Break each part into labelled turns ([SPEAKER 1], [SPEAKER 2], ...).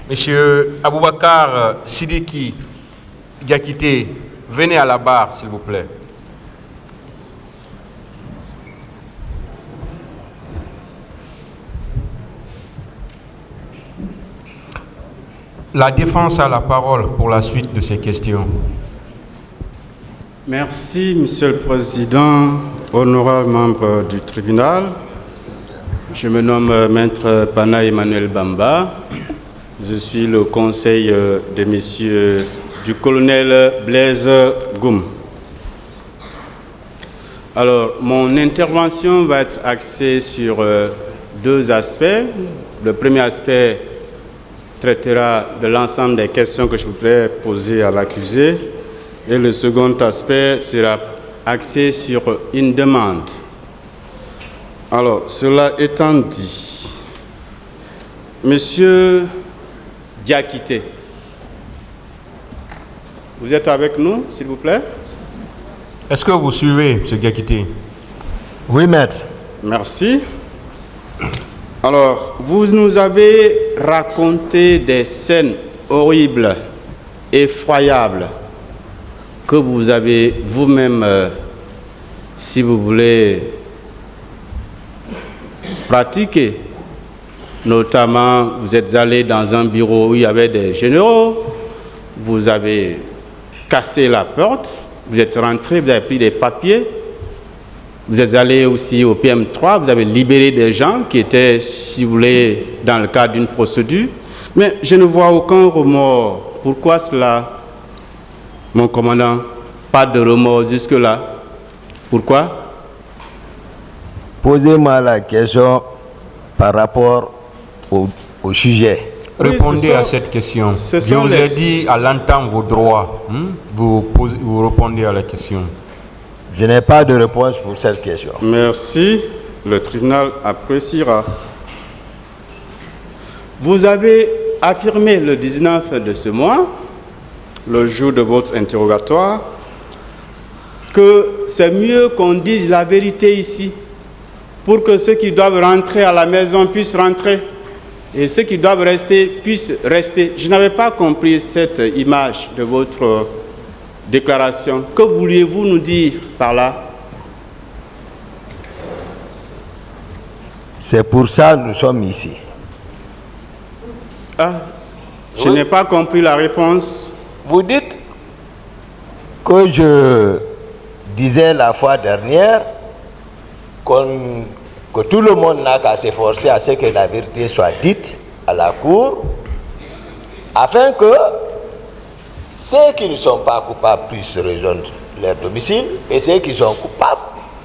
[SPEAKER 1] Monsieur Aboubakar Sidiki Diakité, venez à la barre, s'il vous plaît. La défense a la parole pour la suite de ces questions.
[SPEAKER 2] Merci, Monsieur le Président, honorable membre du tribunal. Je me nomme Maître Pana Emmanuel Bamba. Je suis le conseil de Monsieur du colonel Blaise Goum. Alors, mon intervention va être axée sur deux aspects. Le premier aspect traitera de l'ensemble des questions que je voudrais poser à l'accusé. Et le second aspect sera axé sur une demande. Alors, cela étant dit, Monsieur Diakité, vous êtes avec nous, s'il vous plaît?
[SPEAKER 1] Est-ce que vous suivez, M. Diakité?
[SPEAKER 3] Oui, maître.
[SPEAKER 2] Merci. Alors, vous nous avez raconté des scènes horribles, effroyables, que vous avez vous-même, si vous voulez, pratiqué. Notamment, vous êtes allé dans un bureau où il y avait des généraux, vous avez cassé la porte, vous êtes rentré, vous avez pris des papiers, vous êtes allé aussi au PM3, vous avez libéré des gens qui étaient, si vous voulez, dans le cadre d'une procédure. Mais je ne vois aucun remords. Pourquoi cela, mon commandant? Pas de remords jusque-là. Pourquoi?
[SPEAKER 3] Posez-moi la question par rapport au sujet.
[SPEAKER 2] Oui,
[SPEAKER 1] Répondez à cette question. Je vous ai dit à l'entendre vos droits. Vous répondez à la question.
[SPEAKER 3] Je n'ai pas de réponse pour cette question.
[SPEAKER 2] Merci. Le tribunal appréciera. Vous avez affirmé le 19 de ce mois, le jour de votre interrogatoire, que c'est mieux qu'on dise la vérité ici, pour que ceux qui doivent rentrer à la maison puissent rentrer et ceux qui doivent rester puissent rester. Je n'avais pas compris cette image de votre déclaration. Que vouliez-vous nous dire par là?
[SPEAKER 3] C'est pour ça que nous sommes ici.
[SPEAKER 2] Ah, je n'ai pas compris la réponse.
[SPEAKER 3] Vous dites que je disais la fois dernière que tout le monde n'a qu'à s'efforcer à ce que la vérité soit dite à la cour, afin que ceux qui ne sont pas coupables puissent rejoindre leur domicile et ceux qui sont coupables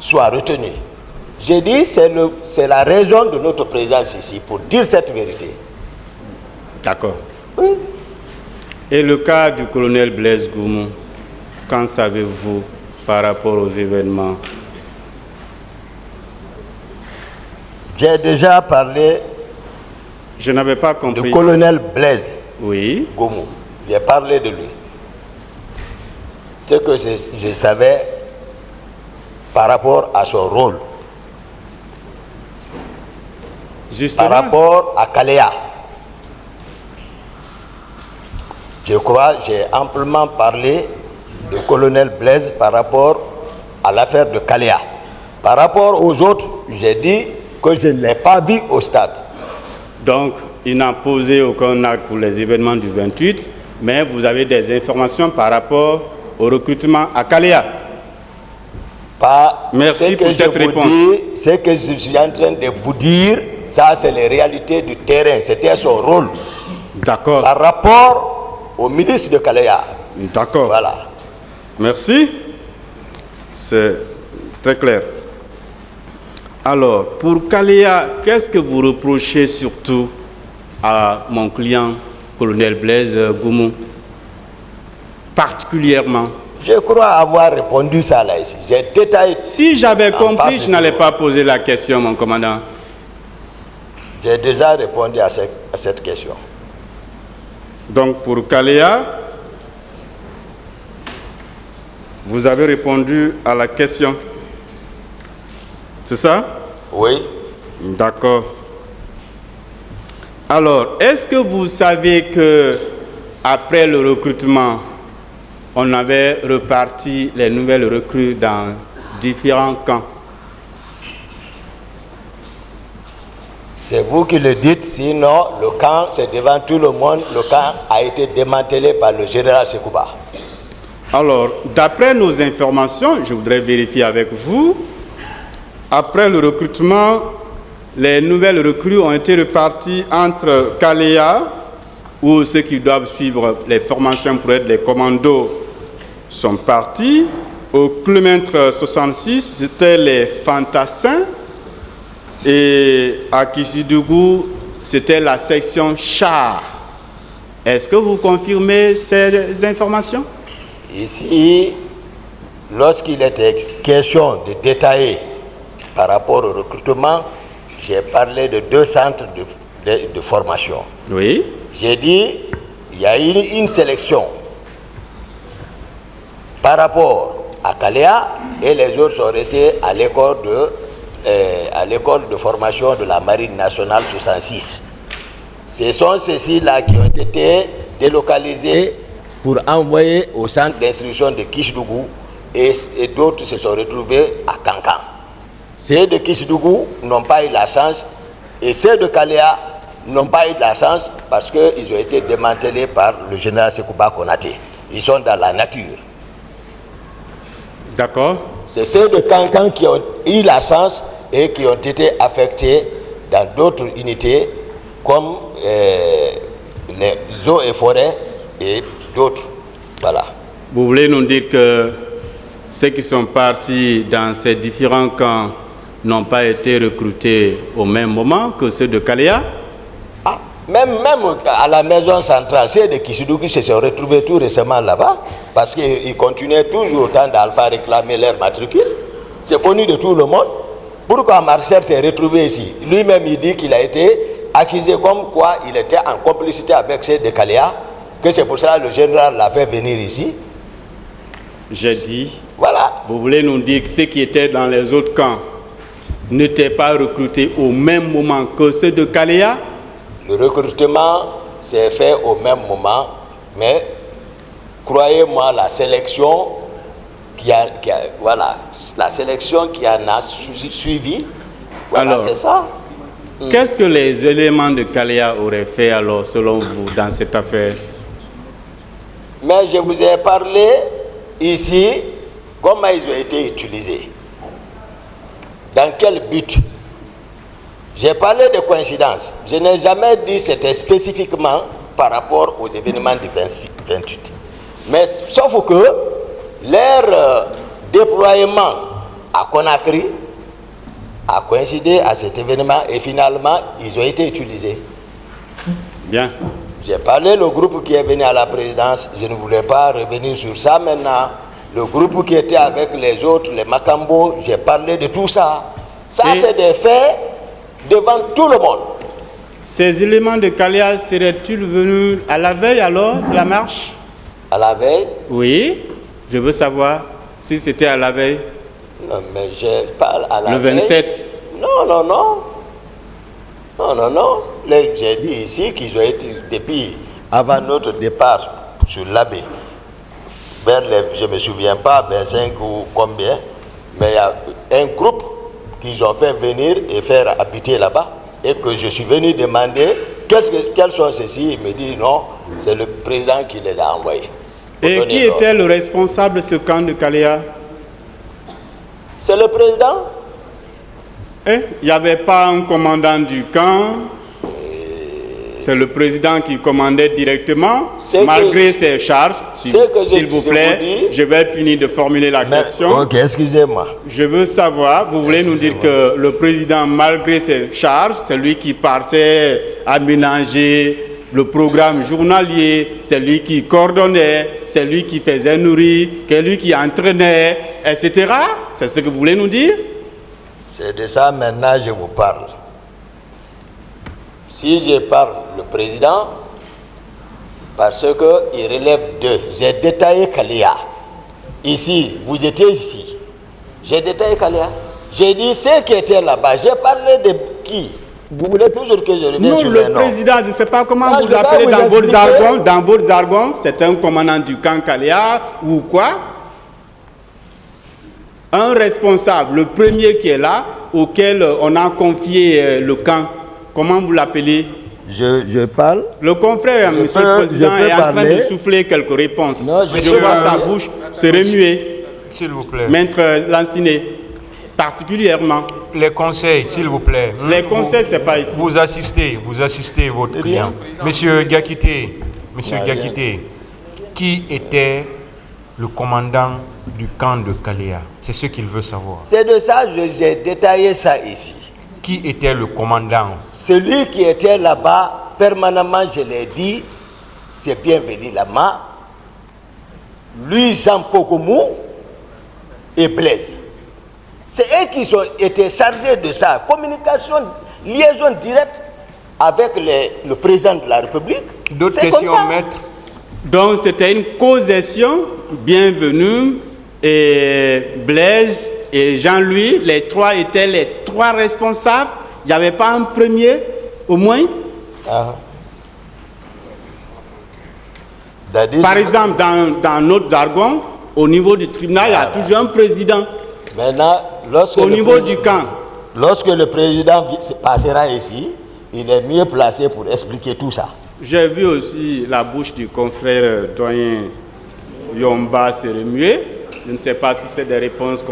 [SPEAKER 3] soient retenus. J'ai dit c'est la raison de notre présence ici, pour dire cette vérité.
[SPEAKER 2] D'accord. Oui. Et le cas du colonel Blaise Goum, qu'en savez-vous par rapport aux événements?
[SPEAKER 3] J'ai déjà parlé.
[SPEAKER 2] Je n'avais pas compris.
[SPEAKER 3] Du colonel Blaise
[SPEAKER 2] Goum.
[SPEAKER 3] J'ai parlé de lui. Ce que je savais par rapport à son rôle.
[SPEAKER 2] Justement.
[SPEAKER 3] Par rapport à Kalea. Je crois que j'ai amplement parlé du colonel Blaise par rapport à l'affaire de Kalea. Par rapport aux autres, j'ai dit que je ne l'ai pas vu au stade.
[SPEAKER 2] Donc, il n'a posé aucun acte pour les événements du 28, mais vous avez des informations par rapport au recrutement à Kalea. Merci pour cette réponse.
[SPEAKER 3] Ce que je suis en train de vous dire, ça c'est les réalités du terrain. C'était son rôle.
[SPEAKER 2] D'accord.
[SPEAKER 3] Par rapport au ministre de Kalea.
[SPEAKER 2] D'accord.
[SPEAKER 3] Voilà.
[SPEAKER 2] Merci. C'est très clair. Alors, pour Kalea, qu'est-ce que vous reprochez surtout à mon client, colonel Blaise Goum, particulièrement?
[SPEAKER 3] Je crois avoir répondu ça là ici. J'ai détaillé.
[SPEAKER 2] Si j'avais compris, je n'allais pas poser la question, mon commandant.
[SPEAKER 3] J'ai déjà répondu à cette question.
[SPEAKER 2] Donc, pour Kalea, vous avez répondu à la question. C'est ça?
[SPEAKER 3] Oui.
[SPEAKER 2] D'accord. Alors, est-ce que vous savez que après le recrutement, on avait reparti les nouvelles recrues dans différents camps?
[SPEAKER 3] C'est vous qui le dites, sinon le camp, c'est devant tout le monde, le camp a été démantelé par le général Sekouba.
[SPEAKER 2] Alors, d'après nos informations, je voudrais vérifier avec vous, après le recrutement, les nouvelles recrues ont été reparties entre Kalea, où ceux qui doivent suivre les formations pour être les commandos sont partis. Au kilomètre 66, c'était les fantassins. Et à Kissidougou, c'était la section char. Est-ce que vous confirmez ces informations?
[SPEAKER 3] Ici, lorsqu'il était question de détailler par rapport au recrutement, j'ai parlé de 2 centres de formation.
[SPEAKER 2] Oui.
[SPEAKER 3] J'ai dit, il y a eu une sélection par rapport à Kalea et les autres sont restés à l'école de formation de la Marine nationale 66. Ce sont ceux-ci-là qui ont été délocalisés pour envoyer au centre d'instruction de Kissidougou et d'autres se sont retrouvés à Kankan. Ceux de Kissidougou n'ont pas eu la chance et ceux de Kalea n'ont pas eu de la chance parce qu'ils ont été démantelés par le général Sekouba Konaté. Ils sont dans la nature.
[SPEAKER 2] D'accord.
[SPEAKER 3] C'est ceux de Kankan qui ont eu la chance et qui ont été affectés dans d'autres unités comme les eaux et forêts et d'autres. Voilà.
[SPEAKER 2] Vous voulez nous dire que ceux qui sont partis dans ces différents camps n'ont pas été recrutés au même moment que ceux de Kalea?
[SPEAKER 3] Ah, même à la maison centrale, ceux de Kissidougou se sont retrouvés tout récemment là-bas parce qu'ils continuaient toujours autant d'Alpha à réclamer leur matricule. C'est connu de tout le monde. Pourquoi Marcel s'est retrouvé ici? Lui-même, il dit qu'il a été accusé comme quoi il était en complicité avec ceux de Kalea, que c'est pour ça que le général l'a fait venir ici.
[SPEAKER 2] J'ai dit,
[SPEAKER 3] voilà.
[SPEAKER 2] Vous voulez nous dire que ceux qui étaient dans les autres camps n'étaient pas recrutés au même moment que ceux de Kalea?
[SPEAKER 3] Le recrutement s'est fait au même moment, mais croyez-moi, la sélection la sélection qui en a suivi, voilà, c'est ça.
[SPEAKER 2] Qu'est-ce que les éléments de Kalea auraient fait alors, selon vous, dans cette affaire?
[SPEAKER 3] Mais je vous ai parlé ici, comment ils ont été utilisés. Dans quel but? J'ai parlé de coïncidence. Je n'ai jamais dit que c'était spécifiquement par rapport aux événements du 28. Mais sauf que leur déploiement à Conakry a coïncidé à cet événement et finalement, ils ont été utilisés.
[SPEAKER 2] Bien.
[SPEAKER 3] J'ai parlé le groupe qui est venu à la présidence, je ne voulais pas revenir sur ça maintenant. Le groupe qui était avec les autres, les Makambo, j'ai parlé de tout ça. Ça, c'est des faits devant tout le monde.
[SPEAKER 2] Ces éléments de Kalea seraient-ils venus à la veille alors de la marche?
[SPEAKER 3] À la veille?
[SPEAKER 2] Oui, je veux savoir si c'était à la veille.
[SPEAKER 3] Non, mais je parle à la veille.
[SPEAKER 2] Le 27?
[SPEAKER 3] Non. J'ai dit ici qu'ils ont été, depuis avant notre départ sur l'abbé, vers je ne me souviens pas, 25 ou combien, mais il y a un groupe qu'ils ont fait venir et faire habiter là-bas, et que je suis venu demander quels sont ceux-ci. Il me dit non, c'est le président qui les a envoyés.
[SPEAKER 2] Et qui était le responsable de ce camp de Kalea?
[SPEAKER 3] C'est le président.
[SPEAKER 2] Il n'y avait pas un commandant du camp? C'est le président qui commandait directement, malgré ses charges. S'il vous plaît, je vais finir de formuler la question.
[SPEAKER 3] Ok, excusez-moi.
[SPEAKER 2] Je veux savoir, vous voulez nous dire que le président, malgré ses charges, c'est lui qui partait aménager le programme journalier, c'est lui qui coordonnait, c'est lui qui faisait nourrir, c'est lui qui entraînait, etc. C'est ce que vous voulez nous dire? C'est
[SPEAKER 3] de ça maintenant je vous parle. Si je parle le président, parce qu'il relève d'eux, j'ai détaillé Kalea. Ici, vous étiez ici. J'ai détaillé Kalea. J'ai dit ceux qui étaient là-bas. J'ai parlé de qui? Vous voulez toujours que je revienne
[SPEAKER 2] Non,
[SPEAKER 3] sur
[SPEAKER 2] le
[SPEAKER 3] les noms?
[SPEAKER 2] président, je ne sais pas comment vous
[SPEAKER 3] je vais
[SPEAKER 2] l'appelez
[SPEAKER 3] vous
[SPEAKER 2] dans votre
[SPEAKER 3] expliquer.
[SPEAKER 2] jargon. Dans votre jargon, c'est un commandant du camp Kalea ou quoi? Un responsable, le premier qui est là, auquel on a confié le camp. Comment vous l'appelez?
[SPEAKER 3] Je parle.
[SPEAKER 2] Le confrère, monsieur le président, est en train de souffler quelques réponses.
[SPEAKER 3] Non,
[SPEAKER 2] je vois sa bouche se remuer.
[SPEAKER 1] S'il vous plaît.
[SPEAKER 2] Maître Lanciné, particulièrement.
[SPEAKER 1] Les conseils, s'il vous plaît.
[SPEAKER 2] Les conseils, c'est pas ici.
[SPEAKER 1] Vous assistez votre client. Monsieur Gakité, qui était le commandant du camp de Kalea? C'est ce qu'il veut savoir.
[SPEAKER 3] C'est de ça que j'ai détaillé ça ici.
[SPEAKER 1] Qui était le commandant?
[SPEAKER 3] Celui qui était là-bas, permanemment, je l'ai dit, c'est bienvenu là-bas. Lui, Jean Pokomou et Blaise. C'est eux qui ont été chargés de ça. Communication, liaison directe avec le président de la République.
[SPEAKER 1] D'autres questions, maître?
[SPEAKER 2] Donc, c'était une causation. Bienvenue. Et Blaise et Jean-Louis, les trois étaient les trois responsables. Il n'y avait pas un premier, au moins? Par exemple, dans notre jargon, au niveau du tribunal, il y a toujours un président.
[SPEAKER 3] Maintenant,
[SPEAKER 2] au niveau du camp.
[SPEAKER 3] Lorsque le président passera ici, il est mieux placé pour expliquer tout ça.
[SPEAKER 2] J'ai vu aussi la bouche du confrère doyen Yomba se remuer. Je ne sais pas si c'est des réponses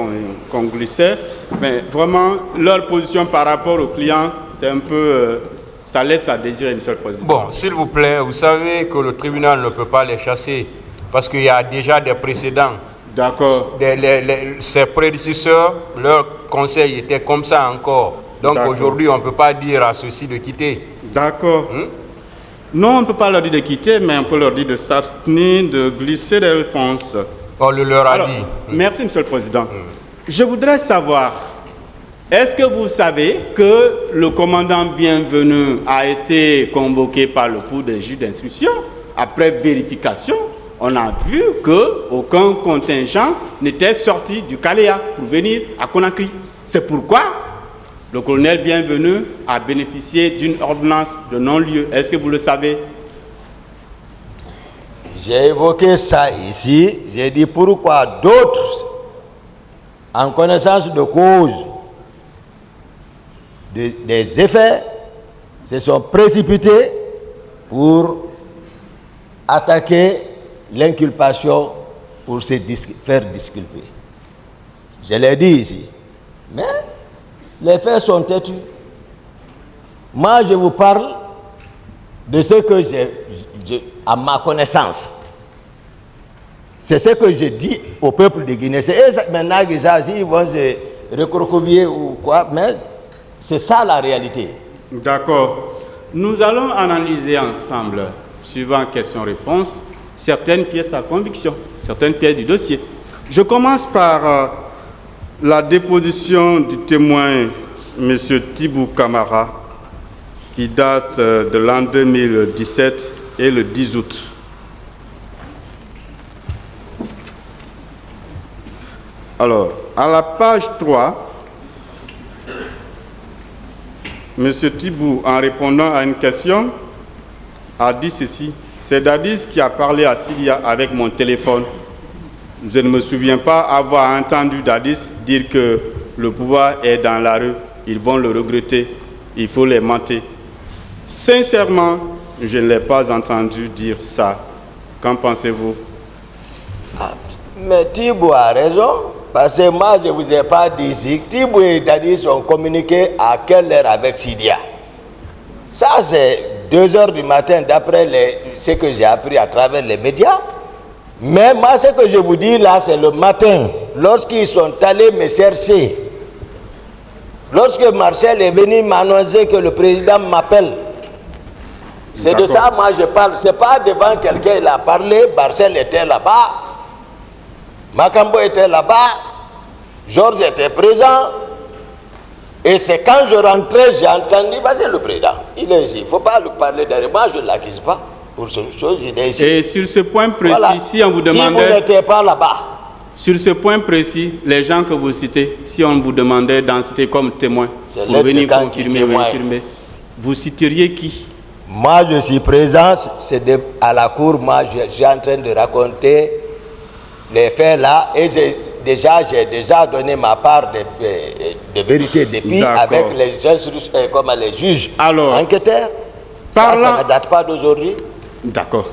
[SPEAKER 2] qu'on glissait, mais vraiment, leur position par rapport aux clients, c'est un peu... ça laisse à désirer, monsieur le président.
[SPEAKER 1] Bon, s'il vous plaît, vous savez que le tribunal ne peut pas les chasser parce qu'il y a déjà des précédents.
[SPEAKER 2] D'accord.
[SPEAKER 1] Ses prédécesseurs, leur conseil était comme ça encore. Donc aujourd'hui, on ne peut pas dire à ceux-ci de quitter.
[SPEAKER 2] D'accord. Non, on ne peut pas leur dire de quitter, mais on peut leur dire de s'abstenir, de glisser des réponses.
[SPEAKER 1] On le leur a dit.
[SPEAKER 2] Merci, monsieur le président. Je voudrais savoir, est-ce que vous savez que le commandant Bienvenu a été convoqué par le cours des juges d'instruction? Après vérification, on a vu qu'aucun contingent n'était sorti du Kalea pour venir à Conakry. C'est pourquoi le colonel Bienvenu a bénéficié d'une ordonnance de non-lieu. Est-ce que vous le savez?
[SPEAKER 3] J'ai évoqué ça ici. J'ai dit pourquoi d'autres, en connaissance de cause des effets, se sont précipités pour attaquer l'inculpation pour se faire disculper. Je l'ai dit ici. Mais les faits sont têtus. Moi, je vous parle de ce que j'ai à ma connaissance. C'est ce que je dis au peuple de Guinée. C'est eux maintenant qui ils vont se recroqueviller ou quoi, mais c'est ça la réalité.
[SPEAKER 2] D'accord. Nous allons analyser ensemble, suivant question-réponse, certaines pièces à conviction, certaines pièces du dossier. Je commence par la déposition du témoin, M. Thibou Camara, qui date de l'an 2017 et le 10 août. Alors, à la page 3, M. Thibou, en répondant à une question, a dit ceci. C'est Dadis qui a parlé à Sidia avec mon téléphone. Je ne me souviens pas avoir entendu Dadis dire que le pouvoir est dans la rue. Ils vont le regretter. Il faut les mentir. Sincèrement, je ne l'ai pas entendu dire ça. Qu'en pensez-vous?
[SPEAKER 3] Mais Thibou a raison. Parce que moi, je ne vous ai pas dit ici. Thibou et Dadis ont communiqué à quelle heure avec Sidia? Ça, c'est 2 h du matin, d'après ce que j'ai appris à travers les médias. Mais moi, ce que je vous dis là, c'est le matin, lorsqu'ils sont allés me chercher. Lorsque Marcel est venu m'annoncer que le président m'appelle. C'est de ça, moi, je parle. Ce n'est pas devant quelqu'un, il a parlé. Marcel était là-bas. Makambo était là-bas. Georges était présent. Et c'est quand je rentrais, j'ai entendu, c'est le président. Il est ici. Il ne faut pas lui parler derrière. Moi, je ne l'accuse pas pour cette chose. Il est ici.
[SPEAKER 2] Et sur ce point précis,
[SPEAKER 3] voilà.
[SPEAKER 2] Si on vous demandait...
[SPEAKER 3] Thibou n'était pas là-bas.
[SPEAKER 2] Sur ce point précis, les gens que vous citez, si on vous demandait d'en citer comme témoin, pour venir confirmer ou infirmer. vous citeriez qui?
[SPEAKER 3] Moi, je suis présent, à la cour, moi, je suis en train de raconter les faits là, et j'ai déjà donné ma part de vérité depuis avec les juges
[SPEAKER 2] alors,
[SPEAKER 3] enquêteurs. Ça ne date pas d'aujourd'hui.
[SPEAKER 2] D'accord.